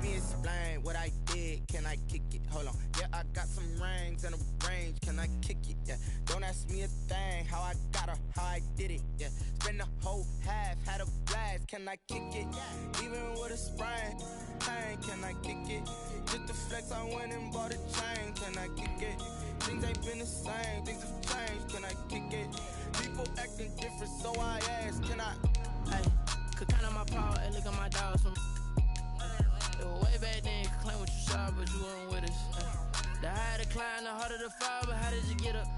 me explain what I did. Can I kick it? Hold on. Yeah, I got some rings and a range. Can I kick it? Yeah. Don't ask me a thing. How I got her, how I did it. Yeah. Spend the whole half, had a blast. Can I kick it? Even with a sprain. Pain, can I kick it? Just the flex, I went and bought a chain. Can I kick it? Things ain't been the same. Things have changed. Can I kick it? People acting different, so I ask. Can I? Hey, could count on my power and look at my dogs from. It was way back then, you could claim what you saw, but you weren't with us. The higher the climb, the harder the fall, but how did you get up?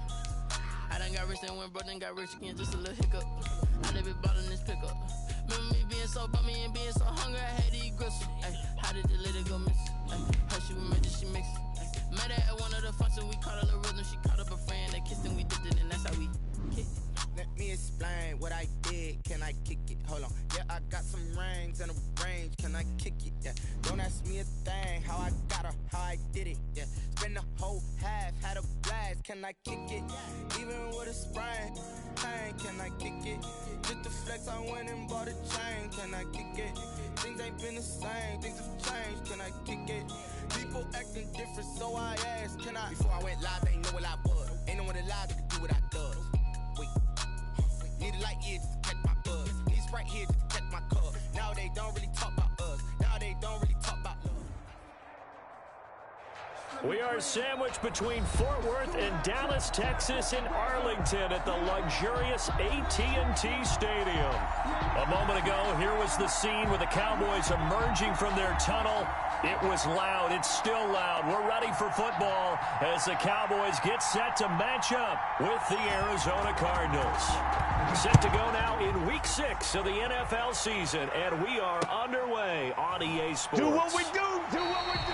I done got rich and went broke, then got rich again, just a little hiccup. I never bought in this pickup. Remember me being so bummy and being so hungry, I had to eat gristle. Ay, how did the lady go miss? Her she was made, she mixed. Met her at one of the functions, we caught a little rhythm. She caught up a friend, they kissed and we dipped it, and that's how we kicked. Let me explain what I did. Can I kick it? Hold on. Yeah, I got some rings and a range. Can I kick it? Yeah. Don't ask me a thing. How I got her, how I did it. Yeah. Spend the whole half, had a blast. Can I kick it? Even with a sprain. Pain, can I kick it? Just the flex, I went and bought a chain. Can I kick it? Things ain't been the same. Things have changed. Can I kick it? People acting different, so I asked. Can I? Before I went live, they ain't know what I was. Ain't no one alive that could do what I does. Wait. Need a light here just to catch my buzz. Need Sprite here just to catch my cup. Now they don't really talk about us. Now they don't really talk about love. We are sandwiched between Fort Worth and Dallas, Texas, and Arlington at the luxurious AT&T Stadium. A moment ago, here was the scene with the Cowboys emerging from their tunnel. It was loud. It's still loud. We're ready for football as the Cowboys get set to match up with the Arizona Cardinals. Set to go now in Week 6 of the NFL season, and we are underway on EA Sports. Do what we do. Do what we do.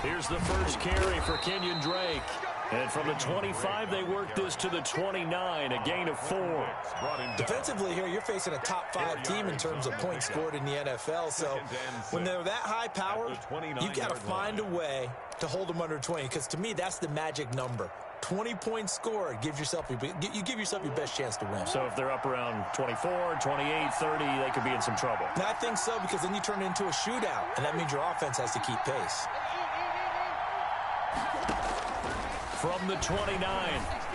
Here's the first carry for Kenyon Drake. And from the 25, they work this to the 29, a gain of 4. Defensively here, you're facing a top 5 team in terms of points scored in the NFL. So when they're that high powered, you got to find a way to hold them under 20. Because to me, that's the magic number. 20 points scored, you give yourself your best chance to win. So if they're up around 24, 28, 30, they could be in some trouble. And I think so, because then you turn it into a shootout, and that means your offense has to keep pace. From the 29,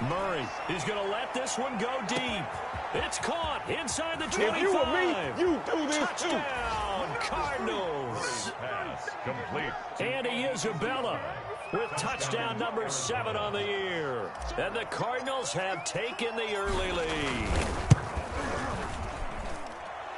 Murray is going to let this one go deep. It's caught inside the 25. If you were me, you do this Touchdown, Cardinals. Pass complete. Andy Isabella with touchdown number 7 on the year. And the Cardinals have taken the early lead.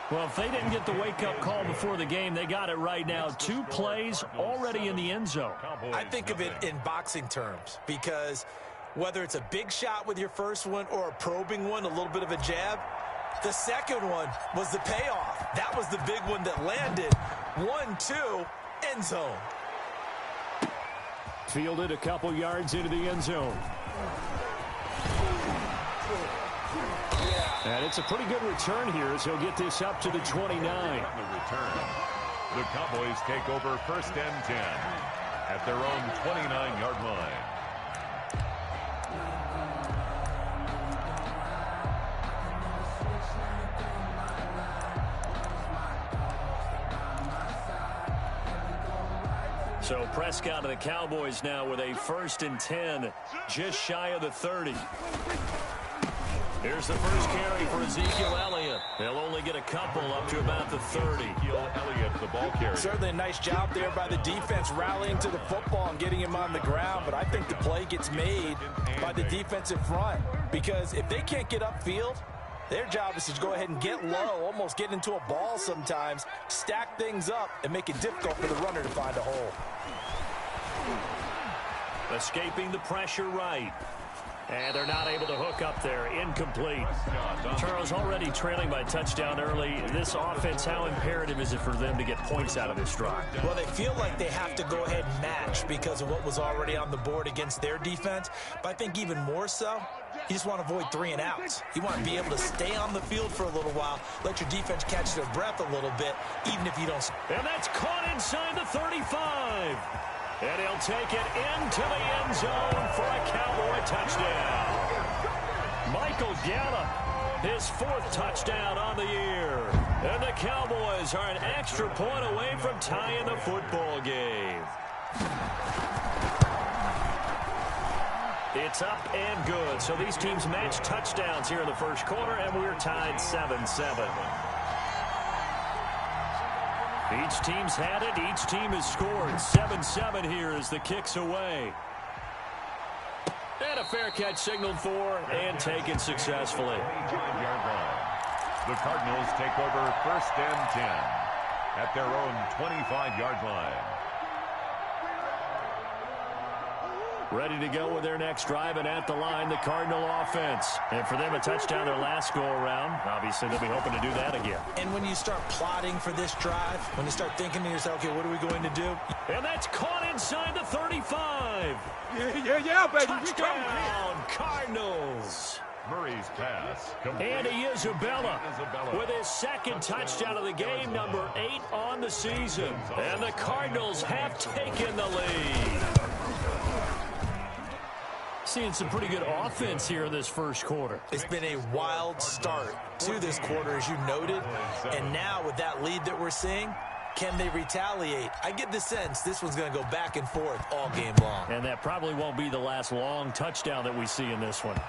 Well, if they didn't get the wake-up call before the game, they got it right now. 2 plays already in the end zone. I think of it in boxing terms, because whether it's a big shot with your first one or a probing one, a little bit of a jab, the second one was the payoff. That was the big one that landed. 1-2, end zone. Fielded a couple yards into the end zone. And it's a pretty good return here as he'll get this up to the 29. On the return, the Cowboys take over 1st and 10 at their own 29-yard line. So Prescott of the Cowboys now with a 1st and 10, just shy of the 30. Here's the first carry for Ezekiel Elliott. They'll only get a couple up to about the 30. Ezekiel Elliott, the ball carrier. Certainly a nice job there by the defense rallying to the football and getting him on the ground, but I think the play gets made by the defensive front, because if they can't get upfield, their job is to go ahead and get low, almost get into a ball sometimes, stack things up, and make it difficult for the runner to find a hole. Escaping the pressure right. And they're not able to hook up there. Incomplete. Charles, already trailing by touchdown early. This offense, how imperative is it for them to get points out of this drive? Well, they feel like they have to go ahead and match because of what was already on the board against their defense. But I think even more so, you just want to avoid 3 and outs. You want to be able to stay on the field for a little while, let your defense catch their breath a little bit, even if you don't. And that's caught inside the 35. And he'll take it into the end zone for a Cowboy touchdown. Michael Gallup, his 4th touchdown on the year. And the Cowboys are an extra point away from tying the football game. It's up and good. So these teams match touchdowns here in the first quarter, and we're tied 7-7. Each team's had it. Each team has scored. 7-7 here as the kick's away. And a fair catch signaled for and taken successfully. The Cardinals take over 1st and 10 at their own 25-yard line. Ready to go with their next drive, and at the line, the Cardinal offense. And for them, a touchdown their last go-around. Obviously, they'll be hoping to do that again. And when you start plotting for this drive, when you start thinking to yourself, okay, what are we going to do? And that's caught inside the 35. Yeah, baby. Touchdown, Cardinals. Murray's pass. Andy Isabella with his 2nd touchdown of the game, number 8 on the season. And the Cardinals have taken the lead. Seeing some pretty good offense here in this first quarter. It's been a wild start to this quarter, as you noted. And now with that lead that we're seeing, can they retaliate? I get the sense this one's going to go back and forth all game long. And that probably won't be the last long touchdown that we see in this one.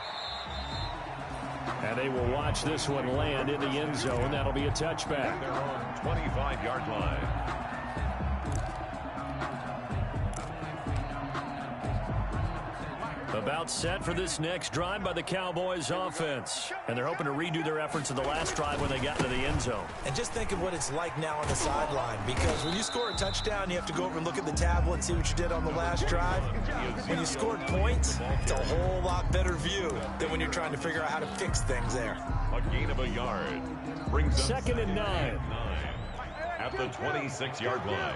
And they will watch this one land in the end zone. That'll be a touchback. Their own 25-yard line. About set for this next drive by the Cowboys offense. And they're hoping to redo their efforts in the last drive when they got into the end zone. And just think of what it's like now on the sideline, because when you score a touchdown, you have to go over and look at the tablet and see what you did on the last drive. When you scored points, it's a whole lot better view than when you're trying to figure out how to fix things there. A gain of a yard. Brings up 2nd and 9. At the 26-yard line.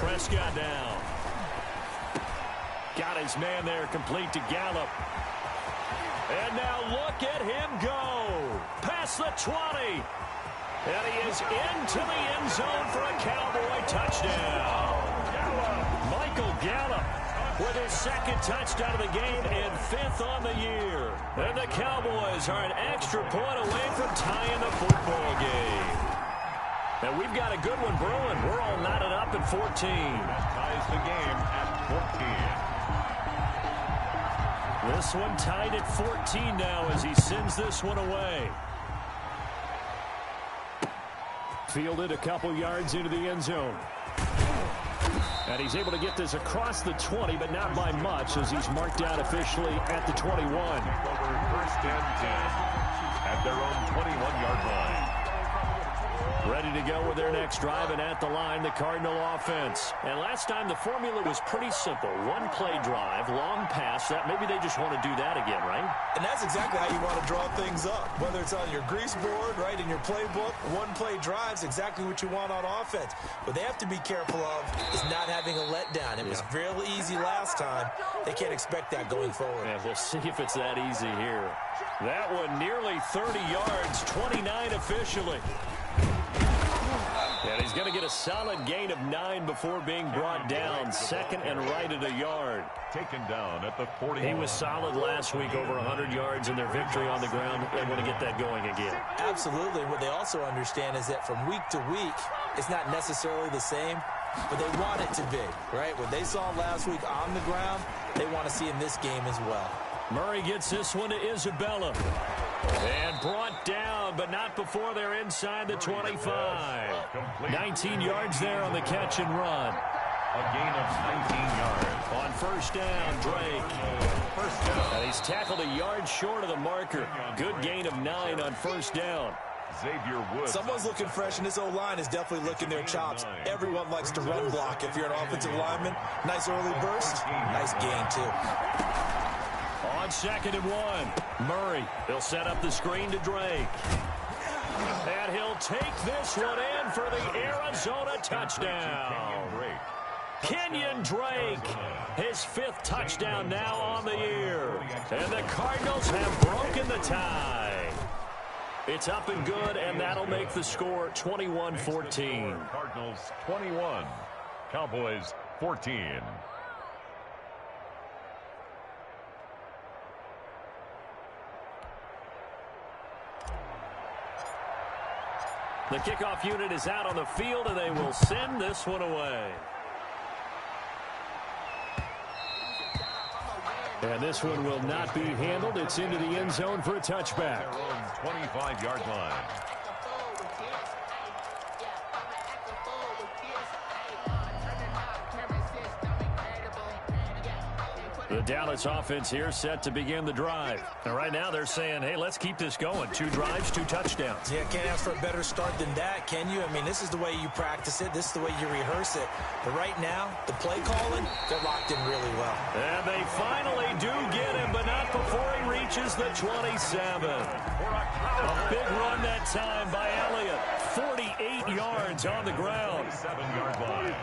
Prescott down. Got his man there, complete to Gallup. And now look at him go. Past the 20. And he is into the end zone for a Cowboy touchdown. Michael Gallup with his 2nd touchdown of the game and 5th on the year. And the Cowboys are an extra point away from tying the football game. And we've got a good one brewing. We're all knotted up at 14. That ties the game at 14. This one tied at 14 now as he sends this one away. Fielded a couple yards into the end zone. And he's able to get this across the 20, but not by much as he's marked out officially at the 21. Over 1st and 10 at their own 21-yard line. Ready to go with their next drive, and at the line, the Cardinal offense. And last time, the formula was pretty simple. One-play drive, long pass. That maybe they just want to do that again, right? And that's exactly how you want to draw things up. Whether it's on your grease board, right, in your playbook, one-play drive's exactly what you want on offense. What they have to be careful of is not having a letdown. It was real easy last time. They can't expect that going forward. Yeah, we'll see if it's that easy here. That one nearly 30 yards, 29 officially. And he's going to get a solid gain of 9 before being brought down. 2nd and right at a yard. Taken down at the 40. He was solid last week, over 100 yards in their victory on the ground. They want to get that going again. Absolutely. What they also understand is that from week to week, it's not necessarily the same, but they want it to be, right? What they saw last week on the ground, they want to see in this game as well. Murray gets this one to Isabella. And brought down, but not before they're inside the 25. 19 yards there on the catch and run. A gain of 19 yards. On 1st down, Drake. First down. And he's tackled a yard short of the marker. Good gain of 9 on 1st down. Xavier Woods. Someone's looking fresh, and this O-line is definitely licking their chops. Everyone likes to run block. If you're an offensive lineman, nice early burst, nice gain, too. On 2nd and 1, Murray. He'll set up the screen to Drake. And he'll take this one in for the Arizona touchdown. Kenyon Drake, his 5th touchdown now on the year. And the Cardinals have broken the tie. It's up and good, and that'll make the score 21-14. Cardinals 21, Cowboys 14. The kickoff unit is out on the field, and they will send this one away. And this one will not be handled. It's into the end zone for a touchback. Their own 25-yard line. The Dallas offense here set to begin the drive. And right now they're saying, hey, let's keep this going. 2 drives, 2 touchdowns. Yeah, can't ask for a better start than that, can you? I mean, this is the way you practice it. This is the way you rehearse it. But right now, the play calling, they're locked in really well. And they finally do get him, but not before he reaches the 27. A big run that time by Elliott. 48 yards on the ground. 7-yard line.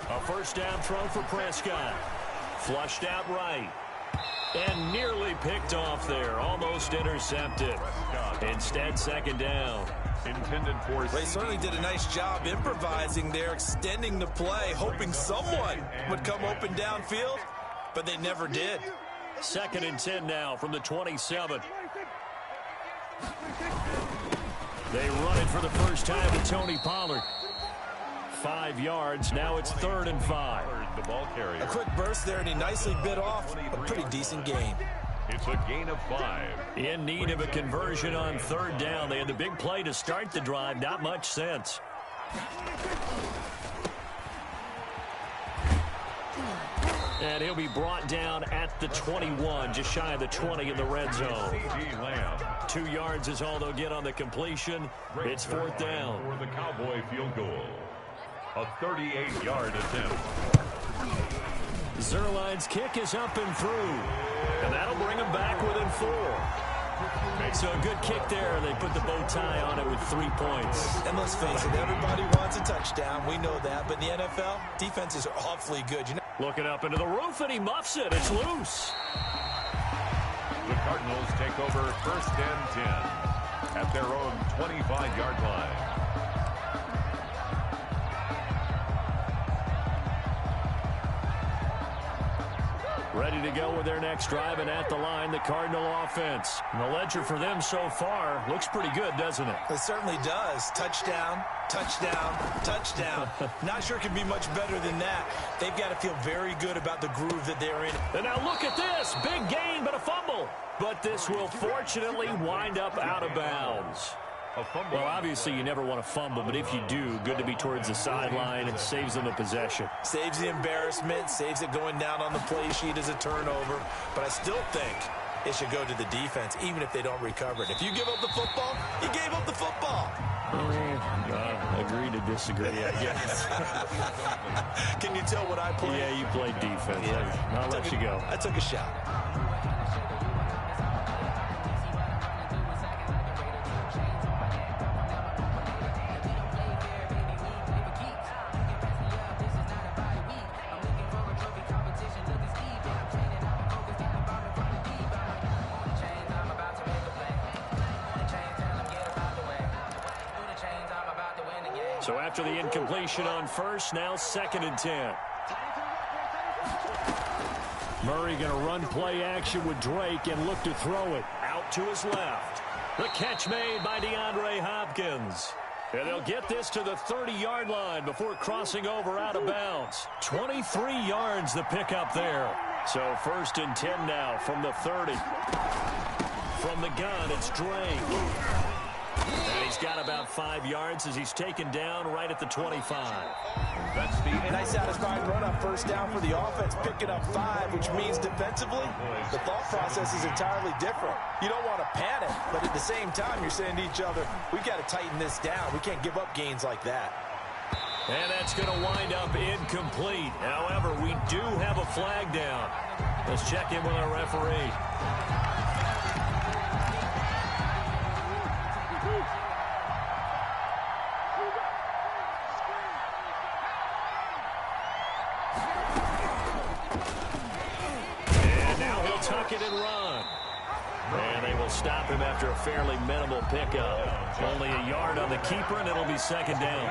A first down throw for Prescott. Flushed out right. And nearly picked off there. Almost intercepted. Instead, 2nd down. Intended for... They certainly did a nice job improvising there, extending the play, hoping someone would come open downfield, but they never did. 2nd and 10 now from the 27. They run it for the first time to Tony Pollard. 5 yards. Now it's 3rd and 5. The ball carrier. A quick burst there, and he nicely bit off a pretty decent gain. It's a gain of 5. In need of a conversion on 3rd down. They had the big play to start the drive. Not much sense. And he'll be brought down at the 21, just shy of the 20 in the red zone. 2 yards is all they'll get on the completion. It's 4th down. For the Cowboy field goal. A 38-yard attempt. Zerline's kick is up and through. And that'll bring him back within 4. So a good kick there. They put the bow tie on it with 3 points. And let's face it, everybody wants a touchdown. We know that. But in the NFL, defenses are awfully good. Looking up into the roof, and he muffs it. It's loose. The Cardinals take over 1st and 10 at their own 25-yard line. Ready to go with their next drive, and at the line, the Cardinal offense. And the ledger for them so far looks pretty good, doesn't it? It certainly does. Touchdown, touchdown, touchdown. Not sure it can be much better than that. They've got to feel very good about the groove that they're in. And now look at this. Big gain, but a fumble. But this will fortunately wind up out of bounds. Well, obviously, you never want to fumble, but if you do, good to be towards the sideline. It saves them the possession. Saves the embarrassment, saves it going down on the play sheet as a turnover. But I still think it should go to the defense, even if they don't recover it. If you give up the football, you gave up the football. Agree to disagree, I guess. Can you tell what I played? Yeah, you played defense. Yeah. I'll let you go. I took a shot. So after the incompletion on 1st, now 2nd and 10. Murray going to run play action with Drake and look to throw it out to his left. The catch made by DeAndre Hopkins. And they'll get this to the 30-yard line before crossing over out of bounds. 23 yards the pickup there. So 1st and 10 now from the 30. From the gun, it's Drake. And he's got about 5 yards as he's taken down right at the 25. That's the end. Nice satisfying run on first down for the offense, picking up 5, which means defensively, the thought process is entirely different. You don't want to panic, but at the same time, you're saying to each other, we've got to tighten this down. We can't give up gains like that. And that's going to wind up incomplete. However, we do have a flag down. Let's check in with our referee. And now he'll tuck it and run. And they will stop him after a fairly minimal pickup. Only a yard on the keeper, and it'll be second down.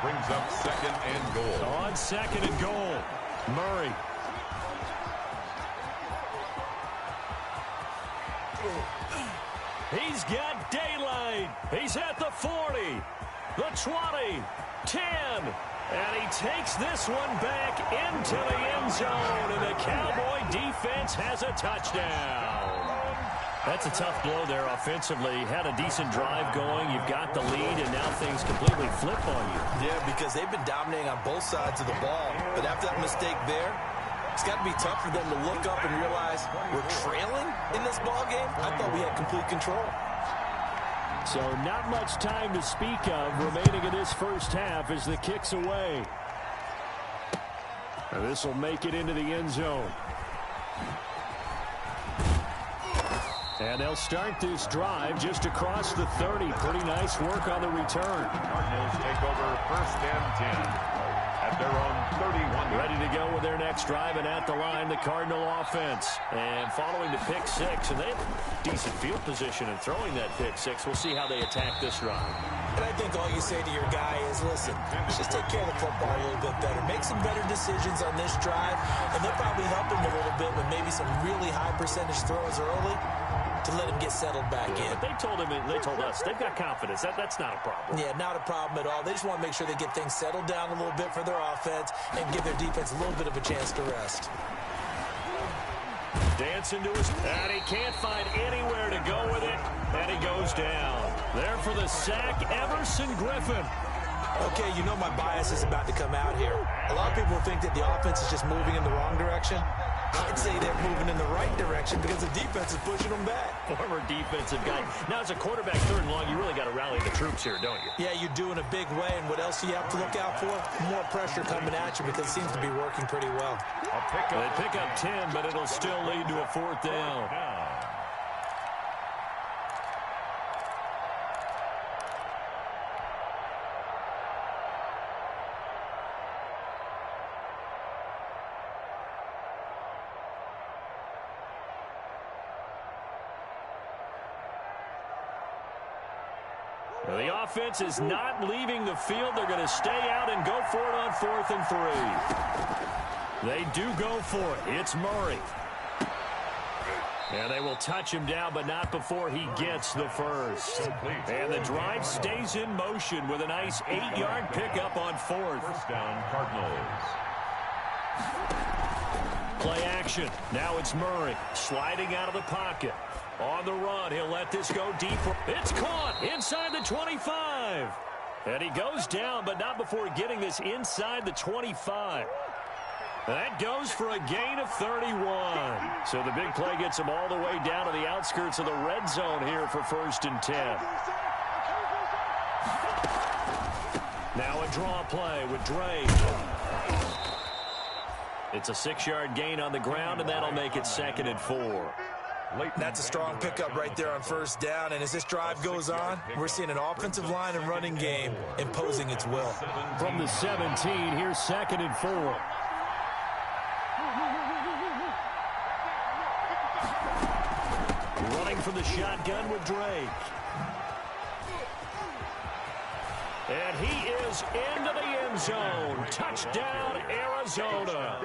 Brings up second and goal. On second and goal, Murray. He's got daylight. He's at the 40, the 20, 10. And he takes this one back into the end zone. And the Cowboy defense has a touchdown. That's a tough blow there offensively. Had a decent drive going. You've got the lead, and now things completely flip on you. Yeah, because they've been dominating on both sides of the ball. But after that mistake there, it's got to be tough for them to look up and realize we're trailing in this ball game. I thought we had complete control. So not much time to speak of remaining in this first half as the kick's away. And this will make it into the end zone. And they'll start this drive just across the 30. Pretty nice work on the return. Cardinals take over first and 10 at their own 31. Ready to go with their next drive, and at the line, the Cardinal offense. And following the pick six, and they have decent field position in throwing that pick six. We'll see how they attack this drive. And I think all you say to your guy is, listen, just take care of the football a little bit better. Make some better decisions on this drive, and they'll probably help him a little bit with maybe some really high percentage throws early to let him get settled back in. But they told us they've got confidence. That's not a problem. Yeah, not a problem at all. They just want to make sure they get things settled down a little bit for their offense and give their defense a little bit of a chance to rest. Dancing to his, and he can't find anywhere to go with it, and he goes down. There for the sack, Everson Griffin. Okay, you know my bias is about to come out here. A lot of people think that the offense is just moving in the wrong direction. I'd say they're moving in the right direction because the defense is pushing them back. Former defensive guy. Now, as a quarterback, third and long, you really got to rally the troops here, don't you? Yeah, you do in a big way. And what else do you have to look out for? More pressure coming at you because it seems to be working pretty well. They pick up 10, but it'll still lead to a fourth down. The offense is not leaving the field. They're going to stay out and go for it on 4th and 3. They do go for it. It's Murray. And they will touch him down, but not before he gets the first. And the drive stays in motion with a nice 8-yard pickup on 4th. First down, Cardinals. Play action. Now it's Murray sliding out of the pocket. On the run, he'll let this go deeper. It's caught inside the 25. And he goes down, but not before getting this inside the 25. That goes for a gain of 31. So the big play gets him all the way down to the outskirts of the red zone here for 1st and 10. Now a draw play with Drake. It's a 6-yard gain on the ground, and that'll make it 2nd and 4. That's a strong pickup right there on first down. And as this drive goes on, we're seeing an offensive line and running game imposing its will. From the 17, here's 2nd and 4. Running from the shotgun with Drake. And he is into the end zone. Touchdown, Arizona.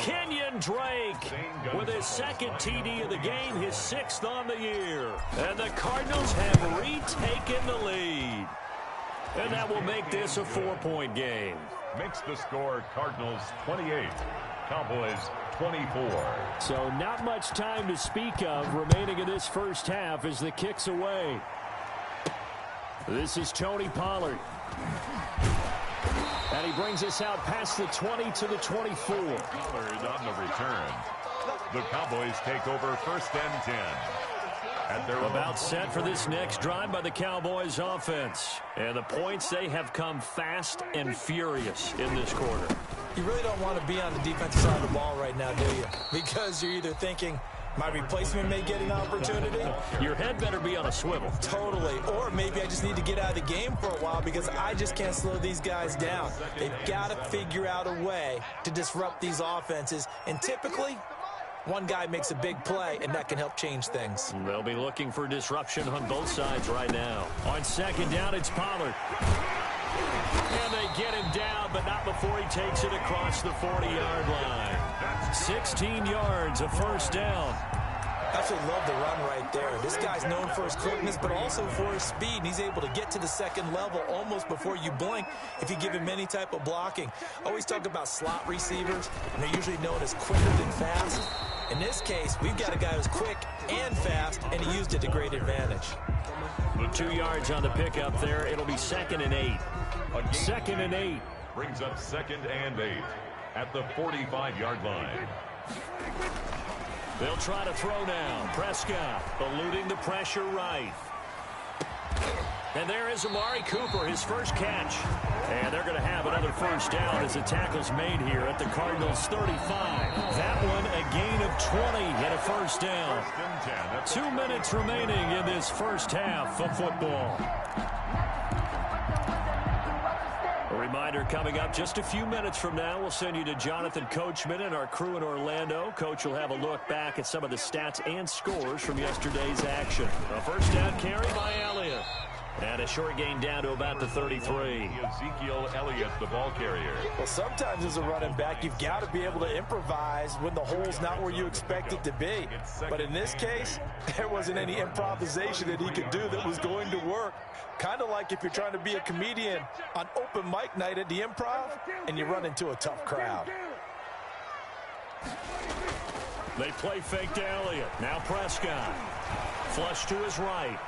Kenyon Drake with his 2nd TD of the game, his 6th on the year. And the Cardinals have retaken the lead. And that will make this a 4-point game. Makes the score Cardinals 28, Cowboys 24. So not much time to speak of remaining in this first half as the kick's away. This is Tony Pollard. And he brings us out past the 20 to the 24. Pollard on the return. The Cowboys take over 1st and 10. At their About set for this next drive by the Cowboys offense. And the points, they have come fast and furious in this quarter. You really don't want to be on the defensive side of the ball right now, do you? Because you're either thinking, my replacement may get an opportunity. Your head better be on a swivel. Totally. Or maybe I just need to get out of the game for a while because I just can't slow these guys down. They've got to figure out a way to disrupt these offenses. And typically, one guy makes a big play, and that can help change things. They'll be looking for disruption on both sides right now. On 2nd down, it's Pollard. And they get him down, but not before he takes it across the 40-yard line. 16 yards, a 1st down. Absolutely love the run right there. This guy's known for his quickness, but also for his speed. And he's able to get to the 2nd level almost before you blink if you give him any type of blocking. I always talk about slot receivers, and they're usually known as quicker than fast. In this case, we've got a guy who's quick and fast, and he used it to great advantage. 2 yards on the pickup there. It'll be 2nd and 8. 2nd and 8. brings up 2nd and 8 at the 45-yard line. They'll try to throw now. Prescott eluding the pressure right. And there is Amari Cooper, his first catch. And they're going to have another 1st down as the tackle's made here at the Cardinals' 35. That one a gain of 20 and a 1st down. 2 minutes remaining in this first half of football. A reminder coming up just a few minutes from now, we'll send you to Jonathan Coachman and our crew in Orlando. Coach will have a look back at some of the stats and scores from yesterday's action. A 1st down carry by Elliott. And a short gain down to about the 33. Ezekiel Elliott, the ball carrier. Well, sometimes as a running back, you've got to be able to improvise when the hole's not where you expect it to be. But in this case, there wasn't any improvisation that he could do that was going to work. Kind of like if you're trying to be a comedian on open mic night at the Improv and you run into a tough crowd. They play fake to Elliott. Now Prescott. Flush to his right.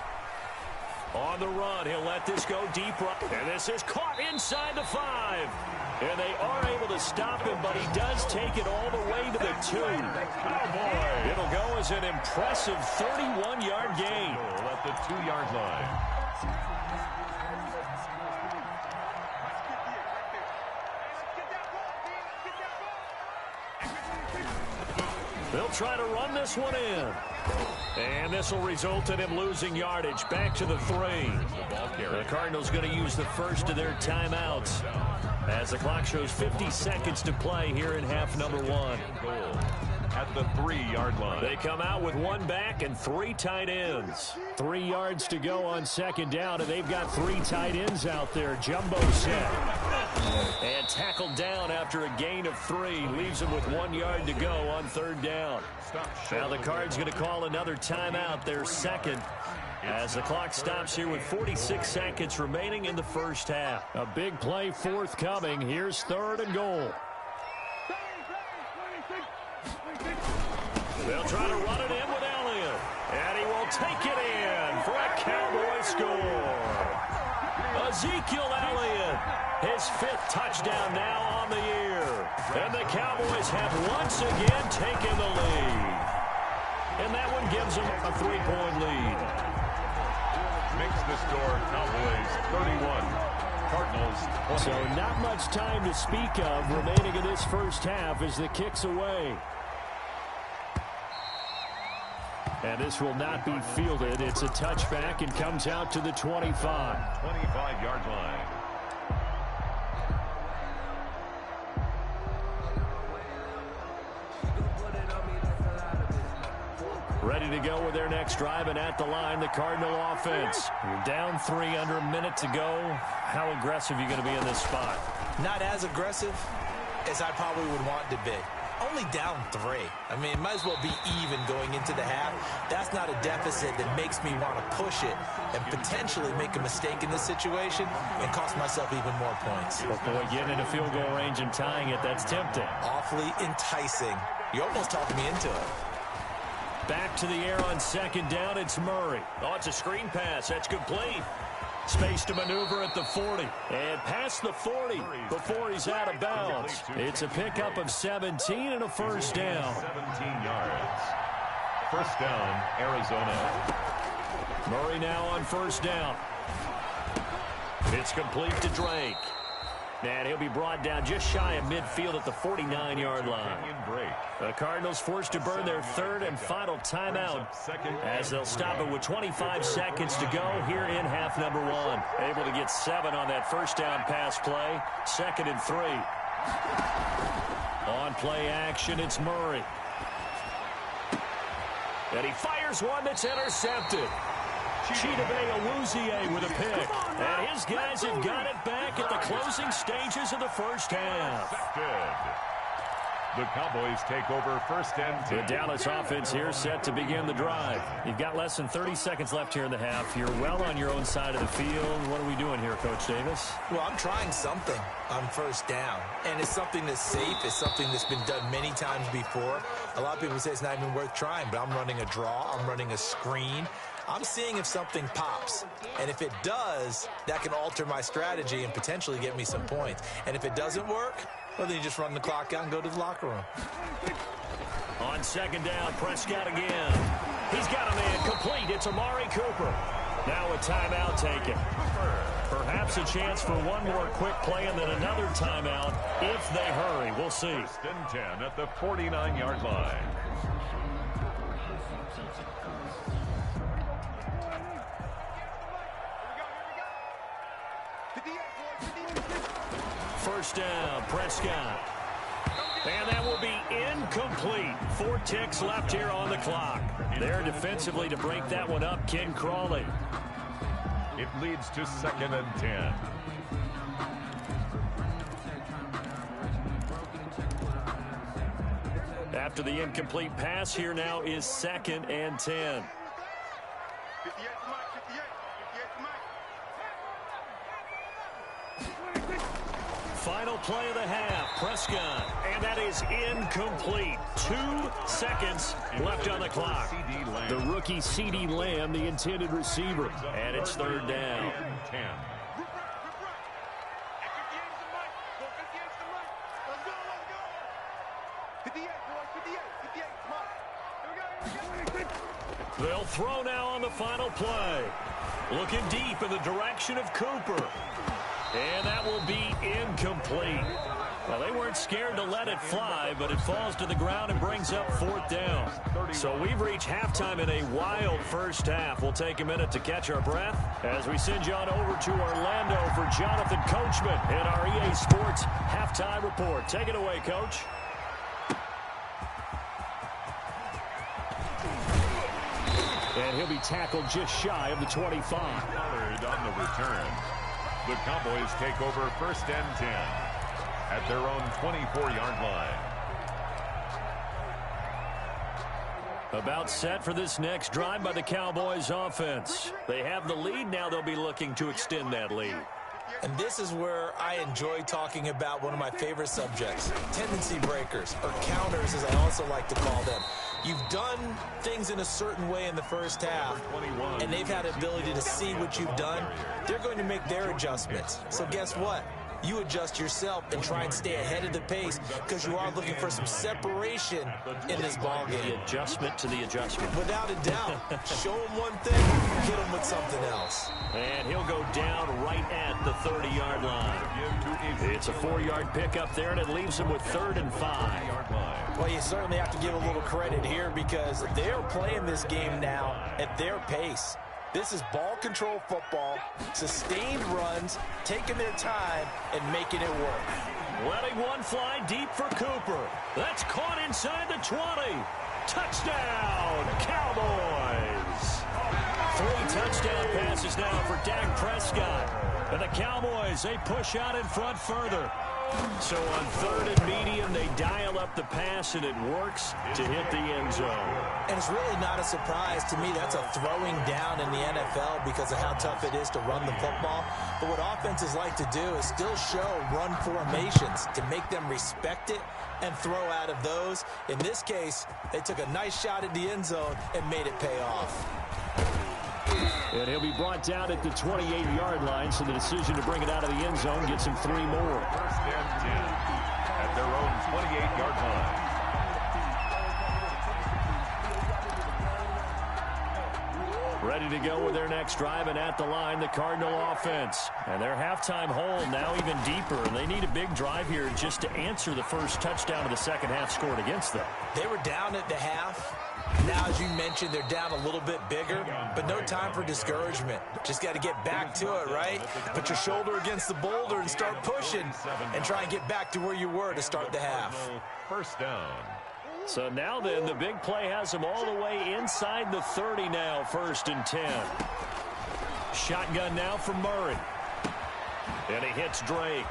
On the run, he'll let this go deep right. And this is caught inside the 5. And they are able to stop him, but he does take it all the way to the 2. Oh, boy. It'll go as an impressive 31-yard gain. At the 2-yard line. They'll try to run this one in. And this will result in him losing yardage back to the 3. The Cardinals going to use the first of their timeouts as the clock shows 50 seconds to play here in half number 1. At the 3-yard line. They come out with 1 back and 3 tight ends. 3 yards to go on 2nd down, and they've got 3 tight ends out there. Jumbo set. And tackled down after a gain of 3. Leaves him with 1 yard to go on 3rd down. Now the Cards going to call another timeout, their 2nd, as the clock stops here with 46 seconds remaining in the first half. A big play forthcoming. Here's 3rd and goal. They'll try to run it in with Elliott. And he will take it in for a Cowboy score. Ezekiel Elliott, his 5th touchdown now on the year. And the Cowboys have once again taken the lead. And that one gives them a 3-point lead. Makes the score Cowboys 31. Cardinals 20. So not much time to speak of remaining in this first half as the kick's away. And this will not be fielded. It's a touchback and comes out to the 25. 25-yard line. Ready to go with their next drive, and at the line, the Cardinal offense. You're down 3 under a minute to go. How aggressive are you going to be in this spot? Not as aggressive as I probably would want to be. Only down 3. I mean, might as well be even going into the half. That's not a deficit that makes me want to push it and potentially make a mistake in this situation and cost myself even more points. But boy, getting into field goal range and tying it, that's tempting. Awfully enticing. You're almost talking me into it. Back to the air on 2nd down, it's Murray. Oh, it's a screen pass. That's complete. Space to maneuver at the 40. And past the 40 before he's out of bounds. It's a pickup of 17 and a first down. 17 yards. First down, Arizona. Murray now on first down. It's complete to Drake. And he'll be brought down just shy of midfield at the 49-yard line. The Cardinals forced to burn their third and final timeout as they'll stop it with 25 seconds to go here in half number one. Able to get 7 on that first down pass play. 2nd and 3. On play action, it's Murray. And he fires one that's intercepted. Chidobe Awuzie with a pick. And his guys have got it back at the closing stages of the first half. The Cowboys take over first and 10. The Dallas offense here set to begin the drive. You've got less than 30 seconds left here in the half. You're well on your own side of the field. What are we doing here, Coach Davis? Well, I'm trying something on first down, and it's something that's safe. It's something that's been done many times before. A lot of people say it's not even worth trying, but I'm running a draw. I'm running a screen. I'm seeing if something pops, and if it does, that can alter my strategy and potentially get me some points. And if it doesn't work, well, then you just run the clock out and go to the locker room. On second down, Prescott again. He's got a man complete. It's Amari Cooper. Now a timeout taken. Perhaps a chance for one more quick play and then another timeout if they hurry. We'll see. First and 10 at the 49-yard line. First down, Prescott. And that will be incomplete. 4 ticks left here on the clock. There defensively to break that one up, Ken Crawley. It leads to 2nd and 10. After the incomplete pass, here now is 2nd and 10. Final play of the half, Prescott, and that is incomplete. 2 seconds left on the clock. The rookie CeeDee Lamb, the intended receiver, and it's 3rd down. 10. They'll throw now on the final play. Looking deep in the direction of Cooper. And that will be incomplete. Well, they weren't scared to let it fly, but it falls to the ground and brings up 4th down. So we've reached halftime in a wild first half. We'll take a minute to catch our breath as we send you on over to Orlando for Jonathan Coachman in our EA Sports Halftime Report. Take it away, Coach. And he'll be tackled just shy of the 25. Pollard on the return. The Cowboys take over first and 10 at their own 24-yard line. About set for this next drive by the Cowboys offense. They have the lead. Now they'll be looking to extend that lead. And this is where I enjoy talking about one of my favorite subjects, tendency breakers, or counters as I also like to call them. You've done things in a certain way in the first half, and they've had the ability to see what you've done. They're going to make their adjustments. So guess what? You adjust yourself and try and stay ahead of the pace because you are looking for some separation in this ballgame. The adjustment to the adjustment. Without a doubt. Show him one thing, hit him with something else. And he'll go down right at the 30-yard line. It's a 4-yard pickup there, and it leaves him with 3rd and 5. Well, you certainly have to give a little credit here because they're playing this game now at their pace. This is ball control football, sustained runs, taking their time, and making it work. Letting one fly deep for Cooper. That's caught inside the 20. Touchdown, Cowboys. 3 touchdown passes now for Dak Prescott. And the Cowboys, they push out in front further. So on 3rd and medium, they dial up the pass, and it works to hit the end zone. And it's really not a surprise to me. That's a throwing down in the NFL because of how tough it is to run the football. But what offenses like to do is still show run formations to make them respect it and throw out of those. In this case, they took a nice shot at the end zone and made it pay off. And he'll be brought down at the 28-yard line, so the decision to bring it out of the end zone gets him 3 more. First and 10 at their own 28-yard line. Ready to go with their next drive, and at the line, the Cardinal offense. And their halftime hole now even deeper. They need a big drive here just to answer the first touchdown of the second half scored against them. They were down at the half. Now, as you mentioned, they're down a little bit bigger, but no time for discouragement. Just got to get back to it, right? Put your shoulder against the boulder and start pushing and try and get back to where you were to start the half. First down. So now then, the big play has him all the way inside the 30 now, 1st and 10. Shotgun now for Murray. And he hits Drake.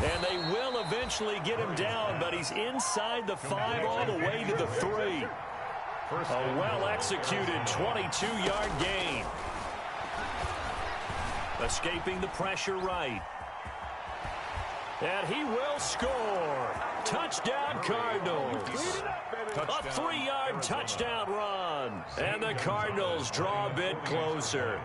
And they will eventually get him down, but he's inside the 5 all the way to the 3. A well-executed 22-yard gain. Escaping the pressure right. And he will score. Touchdown, Cardinals. A 3-yard touchdown run. And the Cardinals draw a bit closer.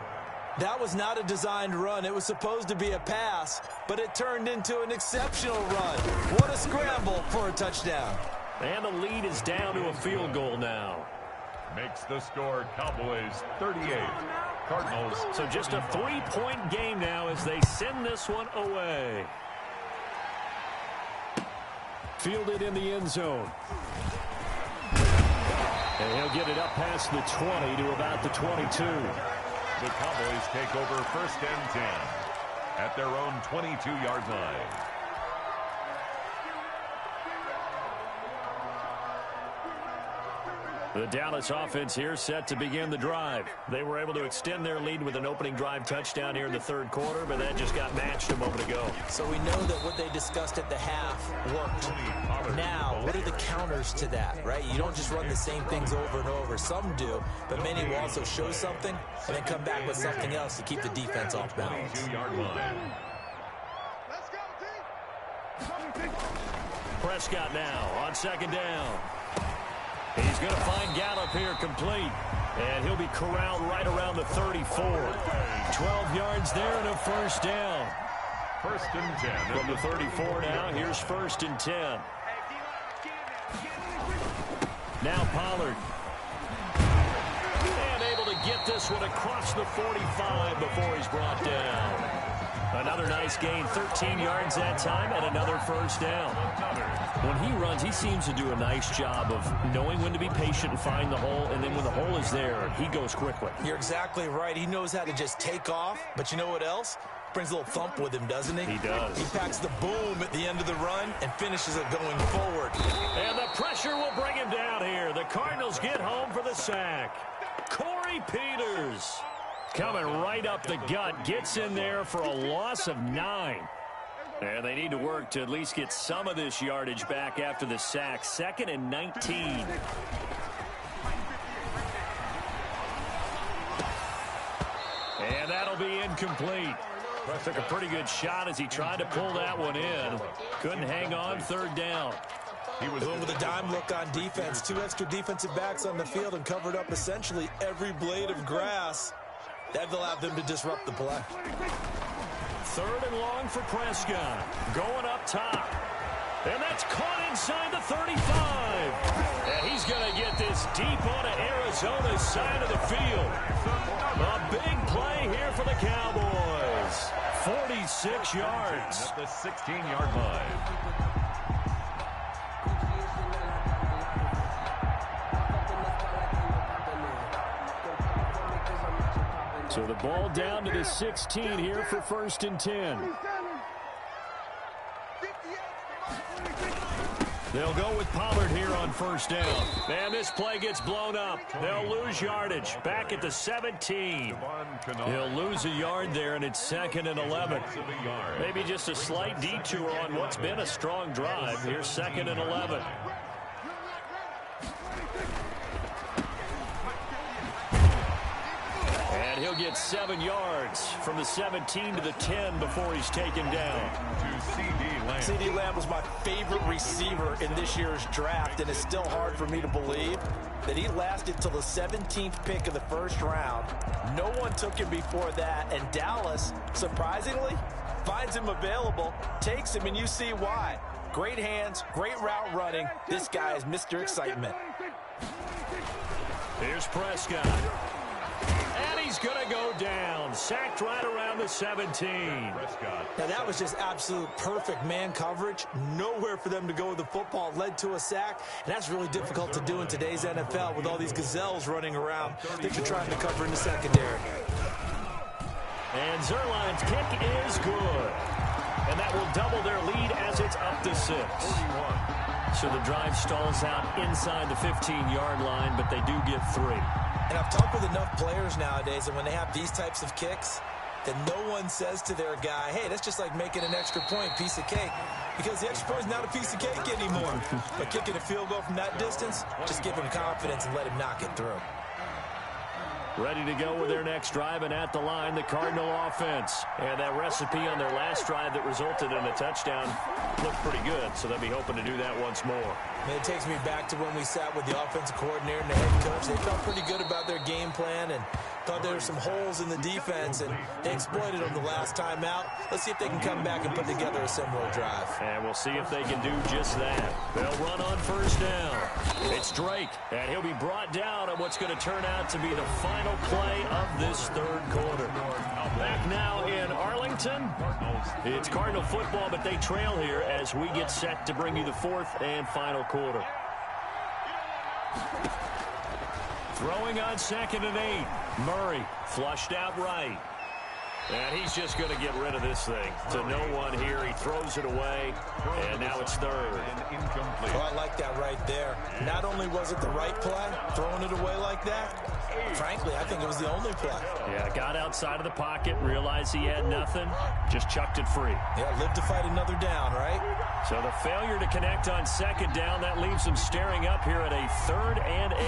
That was not a designed run. It was supposed to be a pass, but it turned into an exceptional run. What a scramble for a touchdown. And the lead is down to a field goal now. Makes the score Cowboys 38. Cardinals. So just a 3-point game now as they send this one away. Fielded in the end zone. And he'll get it up past the 20 to about the 22. The Cowboys take over 1st and 10 at their own 22-yard line. The Dallas offense here set to begin the drive. They were able to extend their lead with an opening drive touchdown here in the 3rd quarter, but that just got matched a moment ago. So we know that what they discussed at the half worked. Now, what are the counters to that, right? You don't just run the same things over and over. Some do, but many will also show something and then come back with something else to keep the defense off balance. 22-yard line. Prescott now on 2nd down. He's going to find Gallup here complete. And he'll be corralled right around the 34. 12 yards there and a 1st down. 1st and 10. From the 34 now, here's 1st and 10. Now Pollard. And able to get this one across the 45 before he's brought down. Another nice gain, 13 yards that time, and another 1st down. When he runs, he seems to do a nice job of knowing when to be patient and find the hole, and then when the hole is there, he goes quickly. You're exactly right. He knows how to just take off, but you know what else? Brings a little thump with him, doesn't he? He does. He packs the boom at the end of the run and finishes it going forward. And the pressure will bring him down here. The Cardinals get home for the sack. Corey Peters coming right up the gut, gets in there for a loss of 9. And they need to work to at least get some of this yardage back after the sack. 2nd and 19. And that'll be incomplete. Took a pretty good shot as he tried to pull that one in. Couldn't hang on, 3rd down. He was with a dime look on defense. 2 extra defensive backs on the field and covered up essentially every blade of grass. That allowed them to disrupt the play. 3rd and long for Prescott. Going up top. And that's caught inside the 35. And he's going to get this deep onto Arizona's side of the field. A big play here for the Cowboys. 46 yards. At the 16-yard line. So the ball down to the 16 here for 1st and 10. They'll go with Pollard here on 1st down. And this play gets blown up. They'll lose yardage. Back at the 17. He'll lose a yard there, and it's 2nd and 11. Maybe just a slight detour on what's been a strong drive. Here's 2nd and 11. And And he'll get 7 yards from the 17 to the 10 before he's taken down. C.D. Lamb was my favorite receiver in this year's draft, and it's still hard for me to believe that he lasted till the 17th pick of the first round. No one took him before that, and Dallas, surprisingly, finds him available, takes him, and you see why. Great hands, great route running. This guy is Mr. Excitement. Here's Prescott. And he's going to go down. Sacked right around the 17. Now, that was just absolute perfect man coverage. Nowhere for them to go with the football. Led to a sack. And that's really difficult to do in today's NFL with all these gazelles running around that you're trying to cover in the secondary. And Zerline's kick is good. And that will double their lead as it's up to 6. So the drive stalls out inside the 15-yard line, but they do get 3. And I've talked with enough players nowadays, and when they have these types of kicks, that no one says to their guy, hey, that's just like making an extra point, piece of cake. Because the extra point is not a piece of cake anymore. But kicking a field goal from that distance, just give him confidence and let him knock it through. Ready to go with their next drive, and at the line, the Cardinal offense. And that recipe on their last drive that resulted in a touchdown looked pretty good, so they'll be hoping to do that once more. And it takes me back to when we sat with the offensive coordinator and the head coach. They felt pretty good about their game plan and thought there were some holes in the defense, and they exploited them the last time out. Let's see if they can come back and put together a similar drive. And we'll see if they can do just that. They'll run on first down. It's Drake, and he'll be brought down on what's going to turn out to be the final play of this third quarter. Back now in Arlington. It's Cardinal football, but they trail here as we get set to bring you the fourth and final quarter. Throwing on 2nd and 8. Murray flushed out right. And he's just going to get rid of this thing. To no one here. He throws it away. And now it's 3rd. Oh, I like that right there. Not only was it the right play, throwing it away like that, frankly, I think it was the only play. Yeah, got outside of the pocket, realized he had nothing, just chucked it free. Yeah, live to fight another down, right? So the failure to connect on 2nd down, that leaves him staring up here at a 3rd and 8.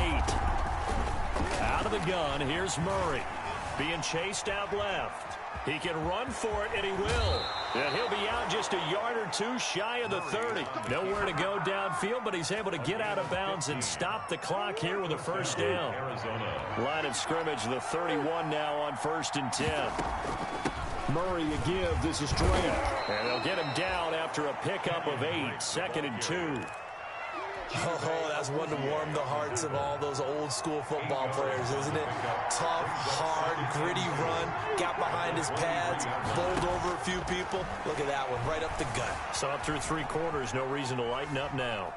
Out of the gun, here's Murray. Being chased out left. He can run for it, and he will. And he'll be out just a yard or 2 shy of the 30. Nowhere to go downfield, but he's able to get out of bounds and stop the clock here with a first down. Line of scrimmage, the 31 now on 1st and 10. Murray a give. This is Drake. And they'll get him down after a pickup of 8. 2nd and 2. Oh, that's one to warm the hearts of all those old school football players, isn't it? Tough, hard, gritty run, got behind his pads, bowled over a few people. Look at that one, right up the gut. Saw it through 3 quarters, no reason to lighten up now.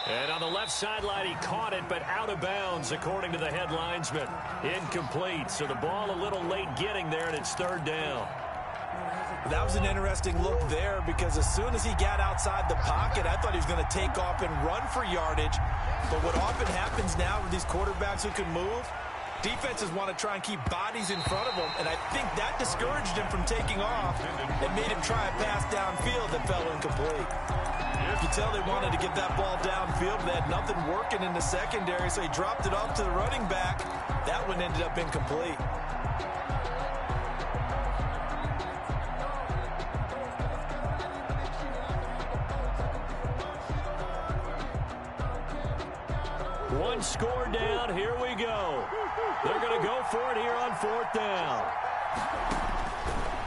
And on the left sideline, he caught it, but out of bounds, according to the head linesman. Incomplete, so the ball a little late getting there, and it's 3rd down. That was an interesting look there because as soon as he got outside the pocket, I thought he was going to take off and run for yardage. But what often happens now with these quarterbacks who can move, defenses want to try and keep bodies in front of them, and I think that discouraged him from taking off and made him try a pass downfield that fell incomplete. You can tell they wanted to get that ball downfield, but they had nothing working in the secondary, so he dropped it off to the running back. That one ended up incomplete. One score down, here we go. They're going to go for it here on 4th down.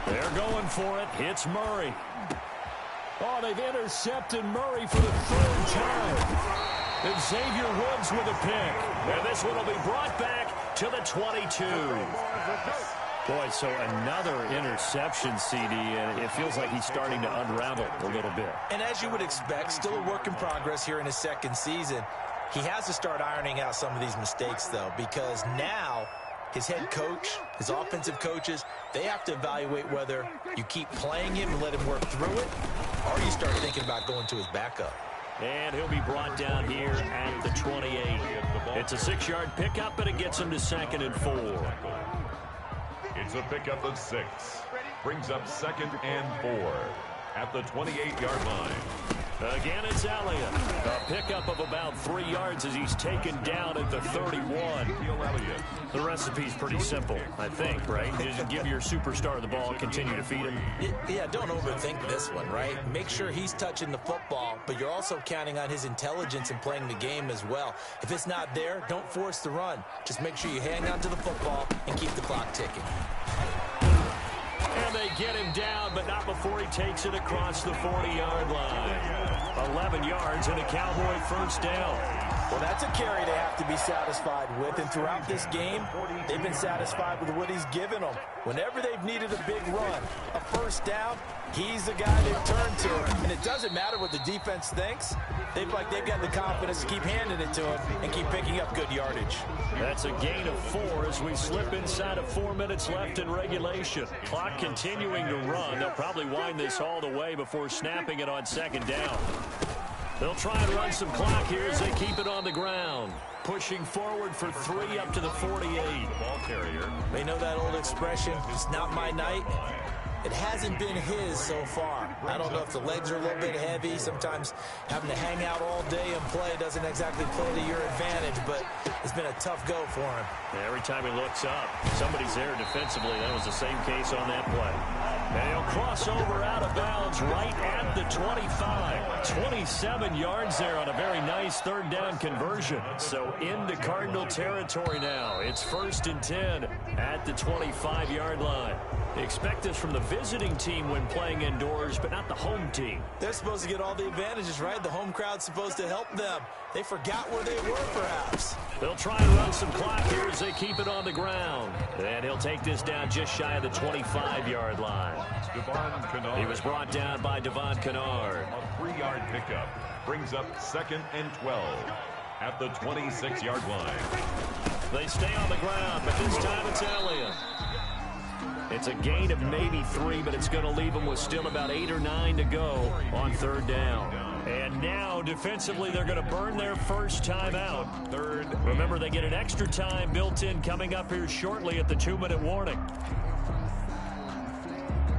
They're going for it. Hits Murray. Oh, they've intercepted Murray for the 3rd time. And Xavier Woods with a pick. And this one will be brought back to the 22. Boy, so another interception, CD, and it feels like he's starting to unravel a little bit. And as you would expect, still a work in progress here in his 2nd season. He has to start ironing out some of these mistakes, though, because now his head coach, his offensive coaches, they have to evaluate whether you keep playing him and let him work through it, or you start thinking about going to his backup. And he'll be brought down here at the 28. It's a 6-yard pickup, but it gets him to 2nd and 4. It's a pickup of 6. Brings up 2nd and 4 at the 28-yard line. Again, it's Elliott. A pickup of about 3 yards as he's taken down at the 31. The recipe's pretty simple, I think, right? Just give your superstar the ball, continue to feed him. Yeah, don't overthink this one, right? Make sure he's touching the football, but you're also counting on his intelligence in playing the game as well. If it's not there, don't force the run. Just make sure you hang on to the football and keep the clock ticking. And they get him down, but not before he takes it across the 40-yard line. 11 yards and a Cowboy first down. Well, that's a carry they have to be satisfied with, and throughout this game, they've been satisfied with what he's given them. Whenever they've needed a big run, a first down, he's the guy they've turned to. And it doesn't matter what the defense thinks. They've got the confidence to keep handing it to him and keep picking up good yardage. That's a gain of 4 as we slip inside of 4 minutes left in regulation. Clock continuing to run. They'll probably wind this all the way before snapping it on second down. They'll try and run some clock here as they keep it on the ground. Pushing forward for 3 up to the 48. Ball carrier. They know that old expression, it's not my night. It hasn't been his so far. I don't know if the legs are a little bit heavy. Sometimes having to hang out all day and play doesn't exactly play to your advantage, but it's been a tough go for him. Every time he looks up, somebody's there defensively. That was the same case on that play. And he'll cross over out of bounds right at the 25. 27 yards there on a very nice third down conversion. So into Cardinal territory now. It's 1st and 10 at the 25-yard line. They expect this from the visiting team when playing indoors, but not the home team. They're supposed to get all the advantages, right? The home crowd's supposed to help them. They forgot where they were, perhaps. They'll try and run some clock here as they keep it on the ground. And he'll take this down just shy of the 25-yard line. He was brought down by Devon Kennard. A 3-yard pickup brings up 2nd and 12 at the 26-yard line. They stay on the ground, but this time it's Elliott. It's a gain of maybe 3, but it's going to leave them with still about 8 or 9 to go on third down. And now, defensively, they're going to burn their first time out. Remember, they get an extra time built in coming up here shortly at the 2-minute warning.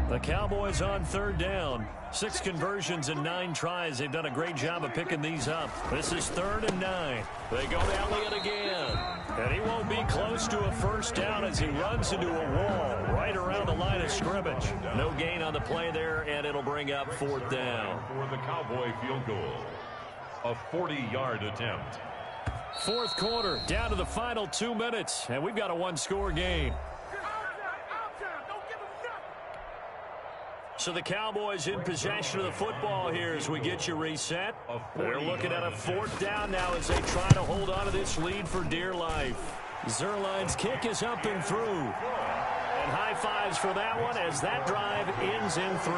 The Cowboys on third down. 6 conversions and 9 tries. They've done a great job of picking these up. This is 3rd and 9. They go to Elliott again. And he won't be close to a first down as he runs into a wall right around the line of scrimmage. No gain on the play there, and it'll bring up 4th down. For the Cowboy field goal, a 40-yard attempt. 4th quarter, down to the final 2 minutes, and we've got a 1-score game. So the Cowboys in possession of the football here as we get you reset. They're looking at a 4th down now as they try to hold on to this lead for dear life. Zerline's kick is up and through. And high fives for that one as that drive ends in 3.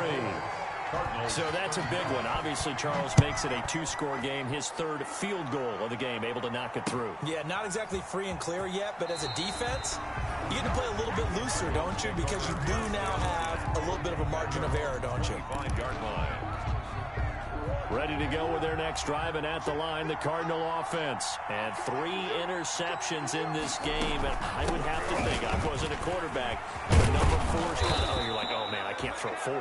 So that's a big one. Obviously, Charles makes it a 2-score game. His 3rd field goal of the game, able to knock it through. Yeah, not exactly free and clear yet, but as a defense, you get to play a little bit looser, don't you? Because you do now have a little bit of a margin of error, don't you? 5-yard line. Ready to go with their next drive, and at the line, the Cardinal offense. And 3 interceptions in this game, and I would have to think, I wasn't a quarterback, but number 4's kind of, you're like, oh man, I can't throw 4.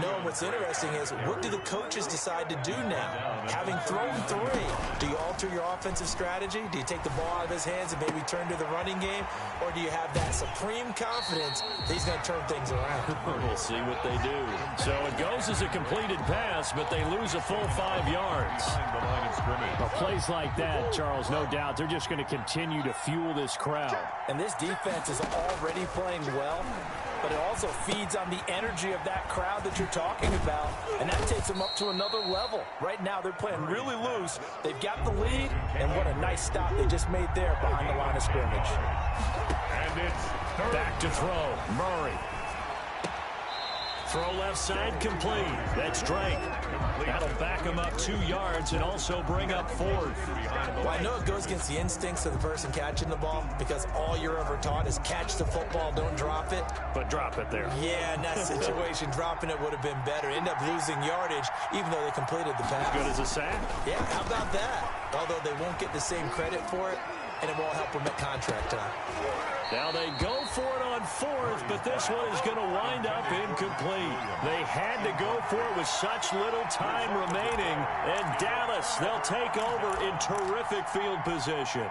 No, what's interesting is, what do the coaches decide to do now? Having thrown 3, do you alter your offensive strategy? Do you take the ball out of his hands and maybe turn to the running game? Or do you have that supreme confidence that he's going to turn things around? We'll see what they do. So it goes as a completed pass, but they lose a full 5 yards. Well, plays like that, Charles, no doubt, they're just going to continue to fuel this crowd. And this defense is already playing well, but it also feeds on the energy of that crowd that you're talking about, and that takes them up to another level. Right now, they're playing really loose. They've got the lead, and what a nice stop they just made there behind the line of scrimmage. And it's back to throw. Murray. Throw left side complete. That's Drake. That'll back him up 2 yards and also bring up 4th. Well, I know it goes against the instincts of the person catching the ball because all you're ever taught is catch the football, don't drop it. But drop it there. Yeah, in that situation, dropping it would have been better. End up losing yardage, even though they completed the pass. Good as a sack. Yeah, how about that? Although they won't get the same credit for it, and it won't help them at contract time. Now they go for it on on fourth, but this one is going to wind up incomplete. They had to go for it with such little time remaining, and Dallas, they'll take over in terrific field position.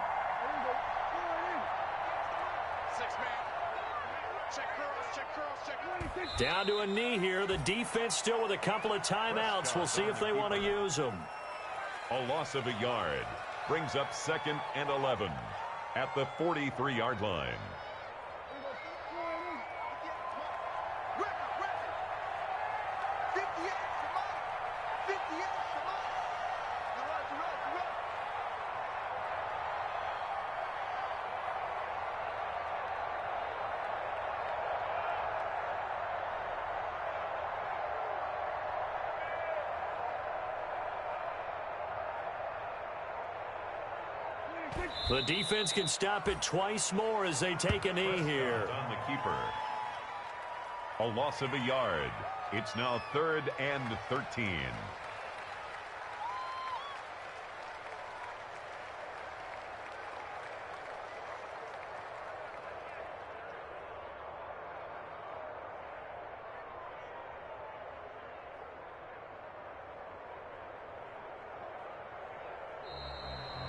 Down to a knee here. The defense still with a couple of timeouts. We'll see if they want to use them. A loss of a yard brings up 2nd and 11 at the 43-yard line. The defense can stop it twice more as they take a knee here. On the keeper. A loss of a yard. It's now 3rd and 13.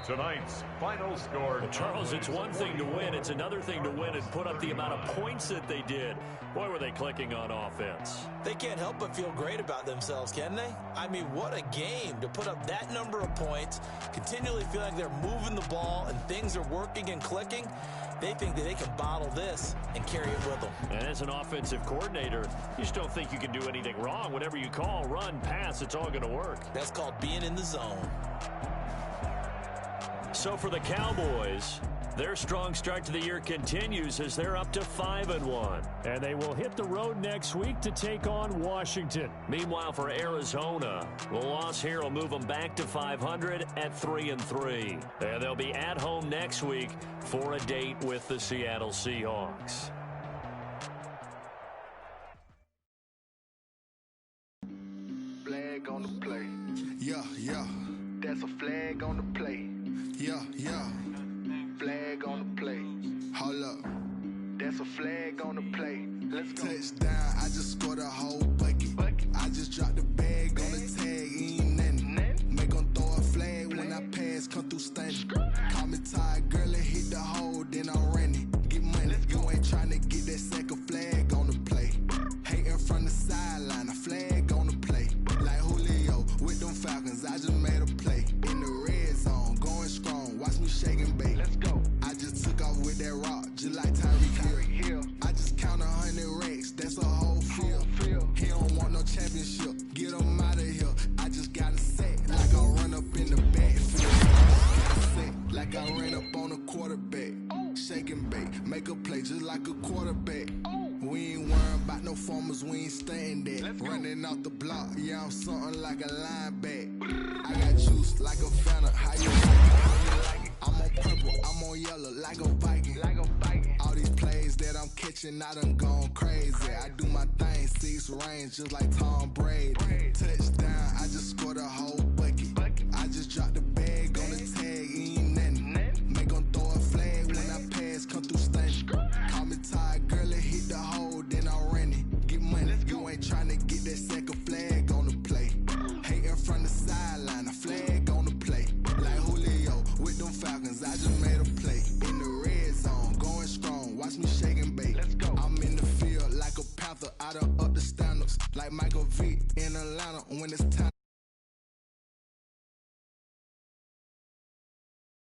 Tonight's final score. Charles, it's one thing to win. It's another thing to win and put up the amount of points that they did. Boy, were they clicking on offense. They can't help but feel great about themselves, can they? I mean, what a game to put up that number of points, continually feel like they're moving the ball and things are working and clicking. They think that they can bottle this and carry it with them. And as an offensive coordinator, you just don't think you can do anything wrong. Whatever you call, run, pass, it's all going to work. That's called being in the zone. So for the Cowboys, their strong start to the year continues as they're up to 5-1. And they will hit the road next week to take on Washington. Meanwhile, for Arizona, the loss here will move them back to 500 at 3-3. And they'll be at home next week for a date with the Seattle Seahawks. Flag on the play. Yeah, yeah. That's a flag on the play. Yeah, yeah. Flag on the play. Hold up. That's a flag on the play. Let's go. Touchdown, I just scored a whole bucket. I just dropped the bag on the tag, ain't nothing. Make them throw a flag when I pass, come through stunning. Call me tired, girl, and hit the hole, then I'm running. Get money, you ain't trying to get that second flag on the play. Hating from the sideline, a flag on the play. Like Julio with them Falcons, I just made a play. In the red zone, going strong, watch me shake and bake. Let's go. I just took off with that rock, just like Tyreek Hill. I just count 100 racks, that's a whole field. He don't want no championship, get him out of here. I just got a set, like I run up in the backfield. Set, like I ran up on a quarterback. Shake and bake, make a play just like a quarterback. We ain't worrying about no formers, we ain't staying there. Running off the block, yeah, I'm something like a lineback. I got juice like a Fanta, how you like it? I'm on purple, I'm on yellow, like a Viking. All these plays that I'm catching, I done gone crazy. I do my thing, 6 range, just like Tom Brady. Touchdown, I just scored a whole bucket. I just dropped the bag on the tag, ain't nothing. Make them throw a flag when I pass, come through stunning. Call me tired, girl, and hit the hole, then I'm running. Get money, you ain't trying to get that second flag on the play. Hating from the sideline, a flag on the play. Like Julio with them Falcons, I just made a play. In the red zone, going strong, watch me shake and bake. Let's go. I'm in the field like a panther, I done up the standards. Like Michael Vick in Atlanta when it's time.